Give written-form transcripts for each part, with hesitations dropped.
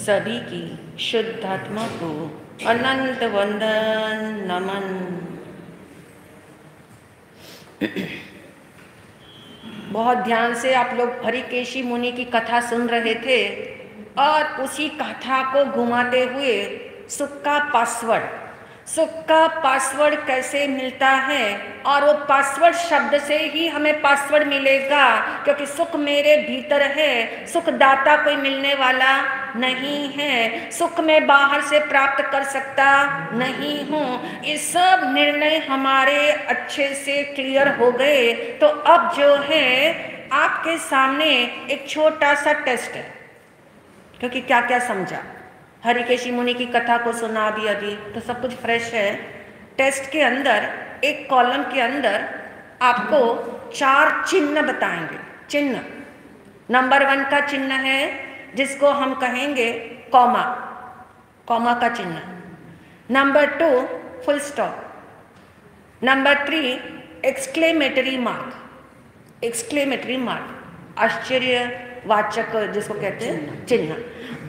सभी की शुद्ध आत्मा को अनंत वंदन नमन। बहुत ध्यान से आप लोग हरिकेशी मुनि की कथा सुन रहे थे और उसी कथा को घुमाते हुए सुख का पासवर्ड कैसे मिलता है, और वो पासवर्ड शब्द से ही हमें पासवर्ड मिलेगा, क्योंकि सुख मेरे भीतर है। सुख दाता कोई मिलने वाला नहीं है, सुख मैं बाहर से प्राप्त कर सकता नहीं हूँ। ये सब निर्णय हमारे अच्छे से क्लियर हो गए। तो अब जो है आपके सामने एक छोटा सा टेस्ट है, क्योंकि क्या क्या समझा, हरिकेशी मुनि की कथा को सुना अभी तो सब कुछ फ्रेश है। टेस्ट के अंदर एक कॉलम के अंदर आपको 4 चिन्ह बताएंगे। चिन्ह नंबर 1 का चिन्ह है जिसको हम कहेंगे कॉमा, कॉमा का चिन्ह। Number 2 full stop. Number 3 exclamatory mark, exclamatory mark आश्चर्यवाचक जिसको कहते हैं चिन्ह।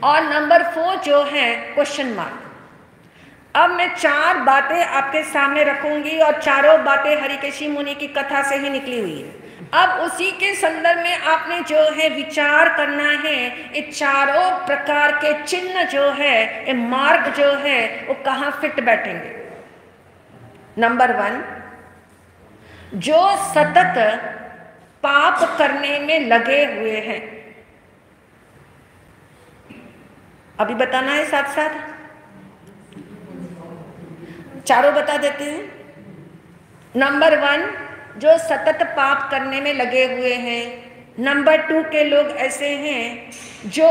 और नंबर 4 जो है क्वेश्चन मार्क। अब मैं 4 बातें आपके सामने रखूंगी और चारों बातें हरिकेशी मुनि की कथा से ही निकली हुई है। अब उसी के संदर्भ में आपने जो है विचार करना है, ये चारों प्रकार के चिन्ह जो है, ये मार्ग जो है, वो कहाँ फिट बैठेंगे। नंबर 1, जो सतत पाप करने में लगे हुए हैं। अभी बताना है साथ साथ, चारों बता देते हैं। नंबर 1 जो सतत पाप करने में लगे हुए हैं। नंबर 2 के लोग ऐसे हैं जो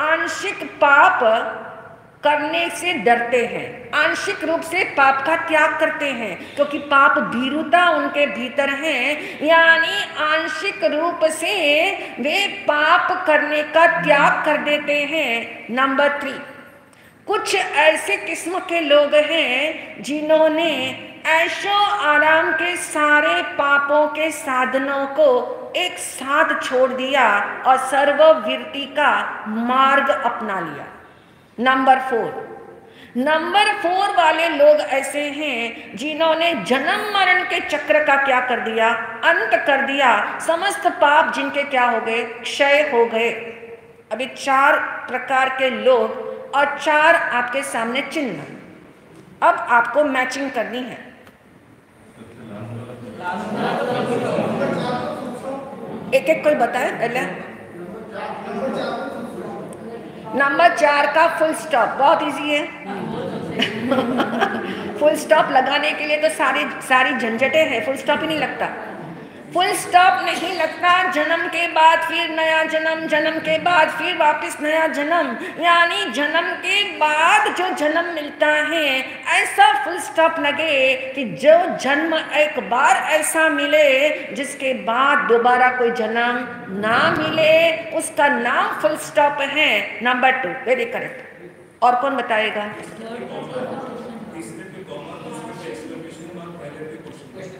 आंशिक पाप करने से डरते हैं, आंशिक रूप से पाप का त्याग करते हैं, क्योंकि पाप भीरुता उनके भीतर है, यानी आंशिक रूप से वे पाप करने का त्याग कर देते हैं। नंबर 3 कुछ ऐसे किस्म के लोग हैं जिन्होंने ऐशो आराम के सारे पापों के साधनों को एक साथ छोड़ दिया और सर्ववृत्ति का मार्ग अपना लिया। नंबर 4 वाले लोग ऐसे हैं जिन्होंने जन्म मरण के चक्र का क्या कर दिया, अंत कर दिया। समस्त पाप जिनके क्या हो गए, क्षय हो गए। अभी 4 प्रकार के लोग और 4 आपके सामने चिन्ह। अब आपको मैचिंग करनी है। एक एक कोई बताए पहले। नंबर 4 का फुल स्टॉप, बहुत इजी है। फुल स्टॉप लगाने के लिए तो सारी झंझटें हैं, फुल स्टॉप ही नहीं लगता। फुल स्टॉप नहीं लगता, जन्म के बाद फिर नया जन्म, जन्म के बाद फिर वापस नया जन्म, यानी जन्म के बाद जो जन्म मिलता है ऐसा फुल स्टॉप लगे कि जो जन्म एक बार ऐसा मिले जिसके बाद दोबारा कोई जन्म ना मिले, उसका नाम फुल स्टॉप है। Number 2 very correct. और कौन बताएगा?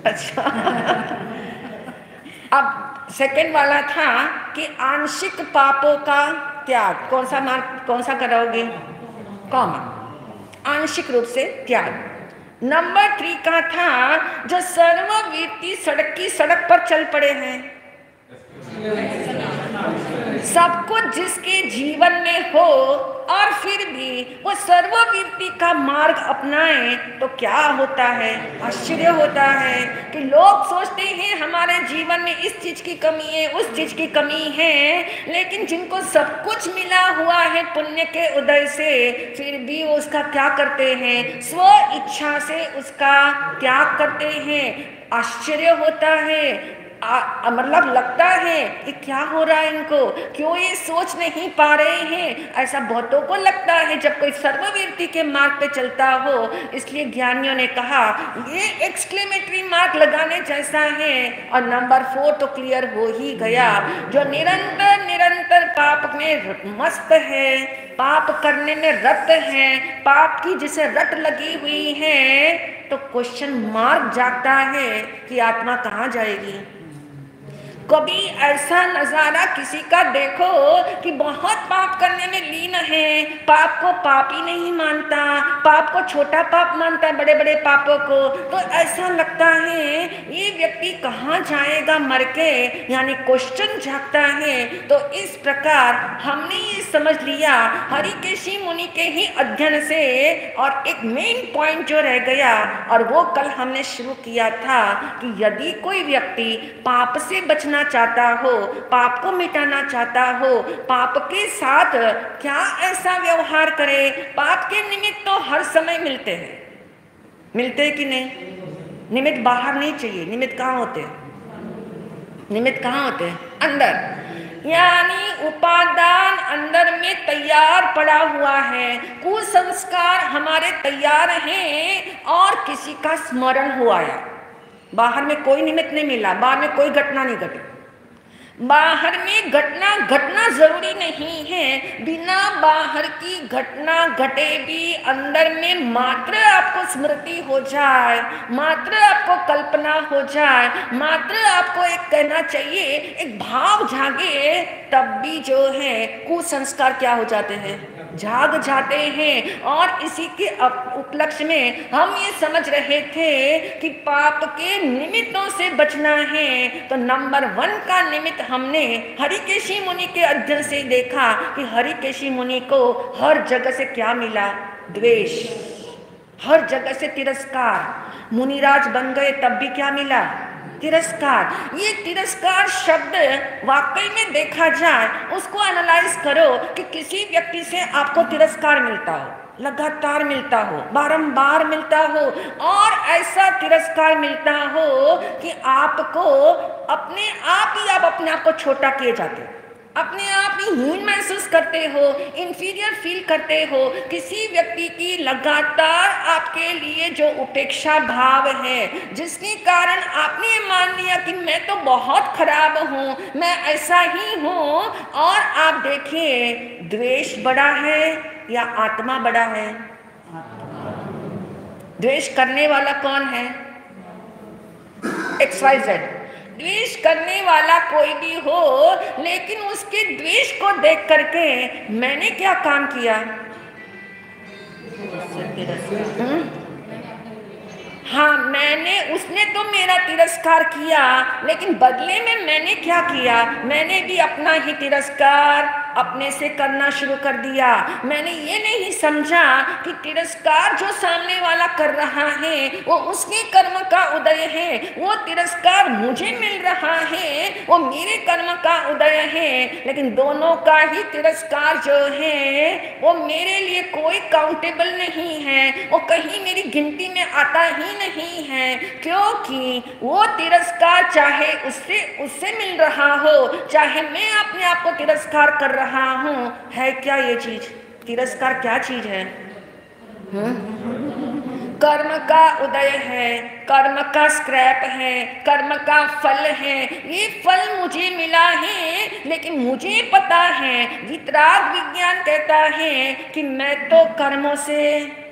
अच्छा अब सेकंड वाला था कि आंशिक पापों का त्याग। कौन सा मार्क, कौन सा कराओगे? कॉमा, आंशिक रूप से त्याग। नंबर 3 का था जो सर्वव्यापी सड़क पर चल पड़े हैं। सब कुछ जिसके जीवन में हो और फिर भी वो सर्वव्यापी का मार्ग अपनाए तो क्या होता है, आश्चर्य होता है कि लोग सोचते हैं हमारे जीवन में इस चीज की कमी है, उस चीज की कमी है, लेकिन जिनको सब कुछ मिला हुआ है पुण्य के उदय से, फिर भी वो उसका क्या करते हैं, स्व इच्छा से उसका त्याग करते हैं। आश्चर्य होता है, मतलब लगता है कि क्या हो रहा है इनको, क्यों ये सोच नहीं पा रहे हैं। ऐसा बहुतों को लगता है जब कोई सर्वव्यापी के मार्ग पे चलता हो। इसलिए ज्ञानियों ने कहा ये एक्सक्लेमेटरी मार्क लगाने जैसा है। और नंबर 4 तो क्लियर हो ही गया, जो निरंतर निरंतर पाप में मस्त है, पाप करने में रत है, पाप की जिसे रट लगी हुई है, तो क्वेश्चन मार्क जागता है कि आत्मा कहाँ जाएगी। कभी ऐसा नजारा किसी का देखो कि बहुत पाप करने में लीन है, पाप को पाप ही नहीं मानता, पाप को छोटा पाप मानता है, बड़े बड़े पापों को, तो ऐसा लगता है ये व्यक्ति कहाँ जाएगा मर के, यानी क्वेश्चन जागता है। तो इस प्रकार हमने ये समझ लिया हरिकेशी मुनि के ही अध्ययन से, और एक मेन पॉइंट जो रह गया और वो कल हमने शुरू किया था कि यदि कोई व्यक्ति पाप से बचना चाहता हो, पाप को मिटाना चाहता हो, पाप के साथ क्या ऐसा व्यवहार करे। पाप के निमित्त तो हर समय मिलते हैं, मिलते हैं कि नहीं? निमित्त बाहर नहीं चाहिए, निमित्त कहाँ होते हैं? निमित्त कहाँ होते हैं? अंदर, यानी उपादान अंदर में तैयार पड़ा हुआ है, कुसंस्कार हमारे तैयार हैं और किसी का स्मरण हुआ है। बाहर में कोई निमित्त नहीं मिला, बाहर में कोई घटना नहीं घटी। बाहर में घटना घटना जरूरी नहीं है, बिना बाहर की घटना घटे भी अंदर में मात्र आपको स्मृति हो जाए, मात्र आपको कल्पना हो जाए, मात्र आपको एक कहना चाहिए, एक भाव जागे, तब भी जो है कुसंस्कार क्या हो जाते हैं? जाग जाते हैं। और इसी के उपलक्ष्य में हम ये समझ रहे थे कि पाप के निमित्तों से बचना है, तो नंबर 1 का निमित्त हमने हरिकेशी मुनि के अध्ययन से देखा कि हरिकेशी मुनि को हर जगह से क्या मिला? द्वेष, हर जगह से तिरस्कार। मुनिराज बन गए तब भी क्या मिला? तिरस्कार। ये तिरस्कार शब्द वाकई में देखा जाए, उसको एनालाइज करो कि किसी व्यक्ति से आपको तिरस्कार मिलता हो, लगातार मिलता हो, बारंबार मिलता हो, और ऐसा तिरस्कार मिलता हो कि आपको अपने आप को छोटा किए जाते हो, अपने आप ही हीन महसूस करते हो, इंफीरियर फील करते हो। किसी व्यक्ति की लगातार आपके लिए जो उपेक्षा भाव है, जिसके कारण आपने मान लिया कि मैं तो बहुत खराब हूँ, मैं ऐसा ही हूँ, और आप देखिए द्वेष बड़ा है या आत्मा बड़ा है? द्वेष करने वाला कौन है? XYZ। द्वेष करने वाला कोई भी हो, लेकिन उसके द्वेष को देख करके मैंने क्या काम किया? हाँ, उसने तो मेरा तिरस्कार किया, लेकिन बदले में मैंने क्या किया? मैंने भी अपना ही तिरस्कार अपने से करना शुरू कर दिया। मैंने ये नहीं समझा कि तिरस्कार जो सामने वाला कर रहा है वो उसके कर्म का उदय है, वो तिरस्कार मुझे मिल रहा है वो मेरे कर्म का उदय है, लेकिन दोनों का ही तिरस्कार जो है वो मेरे लिए कोई काउंटेबल नहीं है, वो कहीं मेरी गिनती में आता ही नहीं है, क्योंकि वो तिरस्कार चाहे उससे मिल रहा हो, चाहे मैं अपने आप को तिरस्कार कर रहा हूं। है क्या ये चीज? तिरस्कार क्या चीज है? कर्म का उदय है, कर्म का स्क्रैप है, कर्म का फल है। ये फल मुझे मिला है, लेकिन मुझे पता है, वितराग विज्ञान कहता है कि मैं तो कर्मों से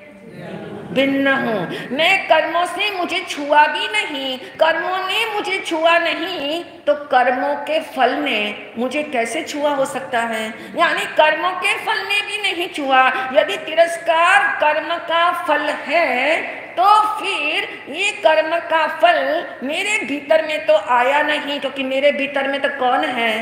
भिन्न हूँ, मैं कर्मों से मुझे छुआ भी नहीं, कर्मों ने मुझे छुआ नहीं, तो कर्मों के फल ने मुझे कैसे छुआ हो सकता है? यानी कर्मों के फल ने भी नहीं छुआ। यदि तिरस्कार कर्म का फल है, तो फिर ये कर्म का फल मेरे भीतर में तो आया नहीं, क्योंकि मेरे भीतर में तो कौन है?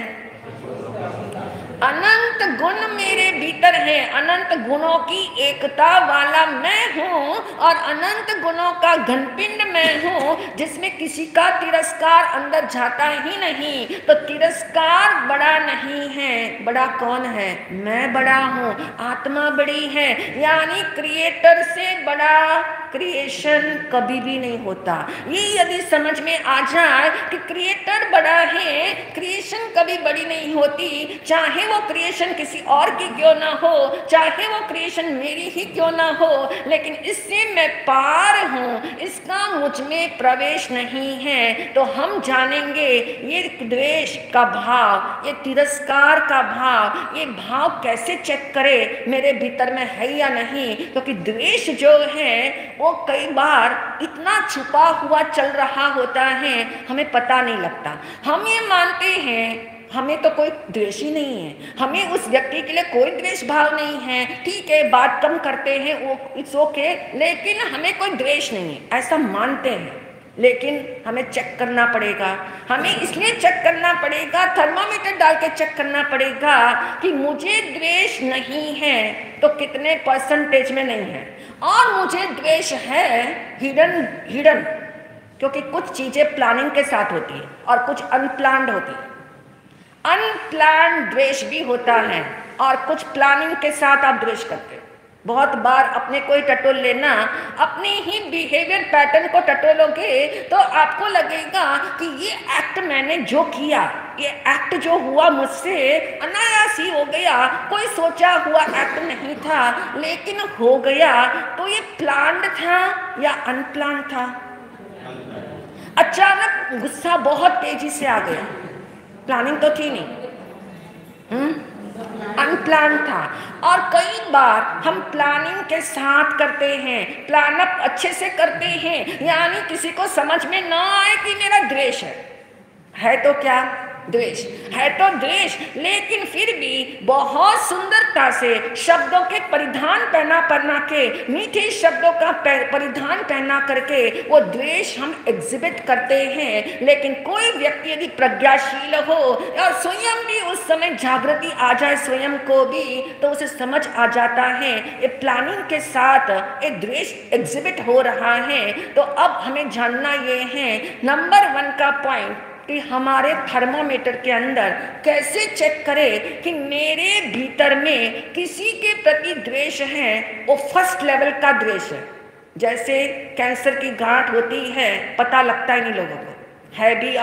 अनंत गुण मेरे भीतर है, अनंत गुणों की एकता वाला मैं हूँ, और अनंत गुणों का घनपिंड मैं हूँ, जिसमें किसी का तिरस्कार अंदर जाता ही नहीं। तो तिरस्कार बड़ा नहीं है, बड़ा कौन है? मैं बड़ा हूँ, आत्मा बड़ी है। यानी क्रिएटर से बड़ा क्रिएशन कभी भी नहीं होता। ये यदि समझ में आ जाए कि क्रिएटर बड़ा है, क्रिएशन कभी बड़ी नहीं होती, चाहे चाहे वो क्रिएशन किसी और की क्यों ना हो, चाहे वो क्रिएशन मेरी ही क्यों ना हो, लेकिन इससे मैं पार हूँ, इसका मुझ में प्रवेश नहीं है। तो हम जानेंगे ये द्वेष का भाव, ये तिरस्कार का भाव, ये भाव कैसे चेक करे मेरे भीतर में है या नहीं। क्योंकि द्वेष जो है वो कई बार इतना छुपा हुआ चल रहा होता है, हमें पता नहीं लगता। हम ये मानते हैं हमें तो कोई द्वेष ही नहीं है, हमें उस व्यक्ति के लिए कोई द्वेष भाव नहीं है, ठीक है बात कम करते हैं वो इट्स ओके, लेकिन हमें कोई द्वेष नहीं है, ऐसा मानते हैं। लेकिन हमें चेक करना पड़ेगा, हमें इसलिए चेक करना पड़ेगा, थर्मामीटर डाल के चेक करना पड़ेगा कि मुझे द्वेष नहीं है तो कितने परसेंटेज में नहीं है, और मुझे द्वेष है हिडन, क्योंकि कुछ चीजें प्लानिंग के साथ होती है और कुछ अनप्लान्ड होती है। अनप्लान्ड द्वेष भी होता है और कुछ प्लानिंग के साथ आप द्वेष करते हैं। बहुत बार अपने को ही टटोल लेना, अपने ही बिहेवियर पैटर्न को टटोलोगे तो आपको लगेगा कि ये एक्ट मैंने जो किया, ये एक्ट जो हुआ मुझसे अनायास ही हो गया, कोई सोचा हुआ एक्ट नहीं था लेकिन हो गया, तो ये प्लान्ड था या अनप्लान्ड था। अचानक गुस्सा बहुत तेजी से आ गया, प्लानिंग तो थी नहीं, अनप्लान था। और कई बार हम प्लानिंग के साथ करते हैं, प्लान अप अच्छे से करते हैं, यानी किसी को समझ में ना आए कि मेरा द्वेष है तो क्या द्वेष है तो द्वेष, लेकिन फिर भी बहुत सुंदरता से शब्दों के परिधान पहना के, मीठे शब्दों का परिधान पहना करके वो द्वेष हम एग्जिबिट करते हैं। लेकिन कोई व्यक्ति यदि प्रज्ञाशील हो और स्वयं भी उस समय जागृति आ जाए स्वयं को भी, तो उसे समझ आ जाता है ये प्लानिंग के साथ ये द्वेष एग्जिबिट हो रहा है। तो अब हमें जानना ये है नंबर 1 का पॉइंट कि हमारे थर्मामीटर के अंदर कैसे चेक करें कि मेरे भीतर में किसी के प्रति द्वेष है, वो फर्स्ट लेवल का द्वेष है। जैसे कैंसर की गांठ होती है, पता लगता ही नहीं लोगों को, है भी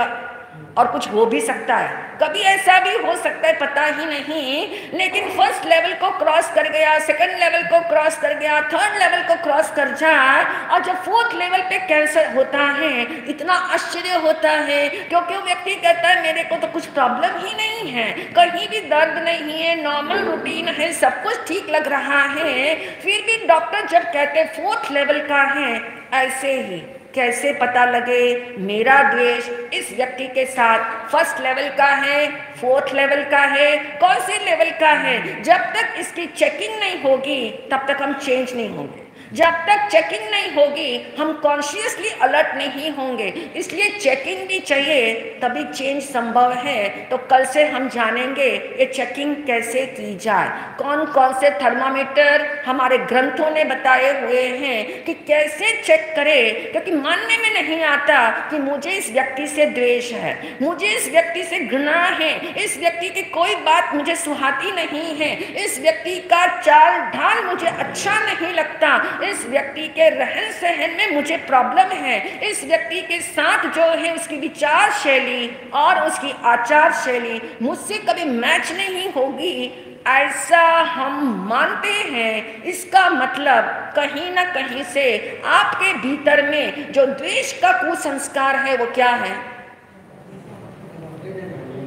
और कुछ हो भी सकता है, कभी ऐसा भी हो सकता है पता ही नहीं, लेकिन फर्स्ट लेवल को क्रॉस कर गया, सेकंड लेवल को क्रॉस कर गया, थर्ड लेवल को क्रॉस कर जाए, और जब फोर्थ लेवल पे कैंसर होता है इतना आश्चर्य होता है, क्योंकि वो व्यक्ति कहता है मेरे को तो कुछ प्रॉब्लम ही नहीं है, कहीं भी दर्द नहीं है, नॉर्मल रूटीन है, सब कुछ ठीक लग रहा है, फिर भी डॉक्टर जब कहते फोर्थ लेवल का है, ऐसे ही कैसे पता लगे मेरा द्वेष इस व्यक्ति के साथ फर्स्ट लेवल का है, फोर्थ लेवल का है, कौन से लेवल का है। जब तक इसकी चेकिंग नहीं होगी तब तक हम चेंज नहीं होंगे, जब तक चेकिंग नहीं होगी हम कॉन्शियसली अलर्ट नहीं होंगे, इसलिए चेकिंग भी चाहिए तभी चेंज संभव है। तो कल से हम जानेंगे ये चेकिंग कैसे की जाए, कौन कौन से थर्मामीटर हमारे ग्रंथों ने बताए हुए हैं कि कैसे चेक करें, क्योंकि मानने में नहीं आता कि मुझे इस व्यक्ति से द्वेष है, मुझे इस व्यक्ति से घृणा है, इस व्यक्ति की कोई बात मुझे सुहाती नहीं है, इस व्यक्ति का चाल ढाल मुझे अच्छा नहीं लगता, इस व्यक्ति के रहन सहन में मुझे प्रॉब्लम है, इस व्यक्ति के साथ जो है उसकी विचार शैली और उसकी आचार शैली मुझसे कभी मैच नहीं होगी, ऐसा हम मानते हैं। इसका मतलब कहीं ना कहीं से आपके भीतर में जो द्वेष का कुसंस्कार है वो क्या है,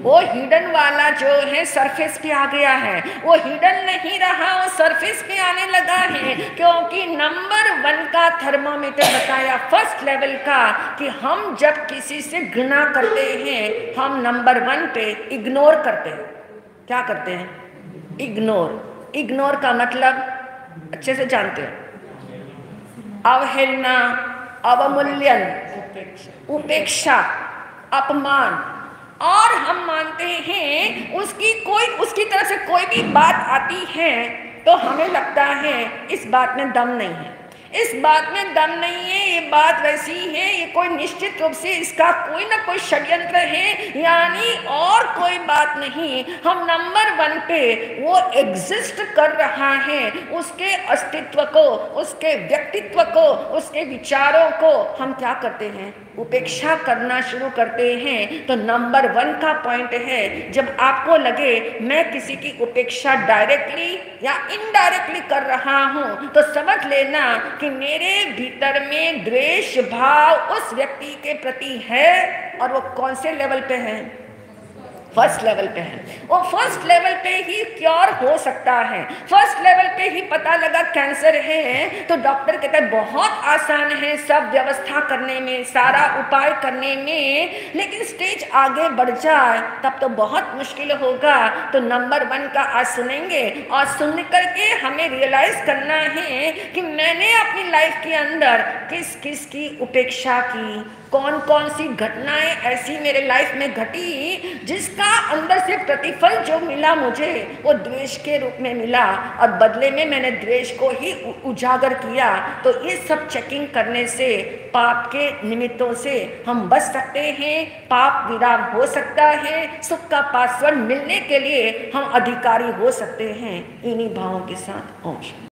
वो हिडन वाला जो है सरफेस पे आ गया है, वो हिडन नहीं रहा, वो सरफेस पे आने लगा है, क्योंकि नंबर 1 का थर्मामीटर बताया फर्स्ट लेवल का कि हम जब किसी से घृणा करते हैं हम नंबर 1 पे इग्नोर करते हैं। क्या करते हैं? इग्नोर। इग्नोर का मतलब अच्छे से जानते हैं, अवहेलना, अवमूल्यन, उपेक्षा, अपमान, और हम मानते हैं उसकी तरफ से कोई भी बात आती है तो हमें लगता है इस बात में दम नहीं है, इस बात में दम नहीं है, ये बात वैसी है, ये कोई निश्चित रूप से इसका कोई ना कोई षड्यंत्र है, यानी और कोई बात नहीं। हम नंबर 1 पे वो एग्जिस्ट कर रहा है, उसके अस्तित्व को, उसके व्यक्तित्व को, उसके विचारों को हम क्या करते हैं, उपेक्षा करना शुरू करते हैं। तो नंबर 1 का पॉइंट है, जब आपको लगे मैं किसी की उपेक्षा डायरेक्टली या इनडायरेक्टली कर रहा हूं, तो समझ लेना कि मेरे भीतर में द्वेष भाव उस व्यक्ति के प्रति है। और वो कौन से लेवल पे है, फर्स्ट लेवल पे है। वो फर्स्ट लेवल पे ही क्योर हो सकता है, फर्स्ट लेवल पे ही पता लगा कैंसर है, तो डॉक्टर कहता है बहुत आसान है सब व्यवस्था करने में, सारा उपाय करने में, लेकिन स्टेज आगे बढ़ जाए तब तो बहुत मुश्किल होगा। तो नंबर 1 का आज सुनेंगे और सुन करके हमें रियलाइज करना है कि मैंने अपनी लाइफ के अंदर किस किस की उपेक्षा की, कौन कौन सी घटनाएं ऐसी मेरे लाइफ में घटी जिसका अंदर से प्रतिफल जो मिला मुझे वो द्वेष के रूप में मिला, और बदले में मैंने द्वेष को ही उजागर किया। तो ये सब चेकिंग करने से पाप के निमित्तों से हम बच सकते हैं, पाप विराम हो सकता है, सुख का पासवर्ड मिलने के लिए हम अधिकारी हो सकते हैं। इन्हीं भावों के साथ ओम।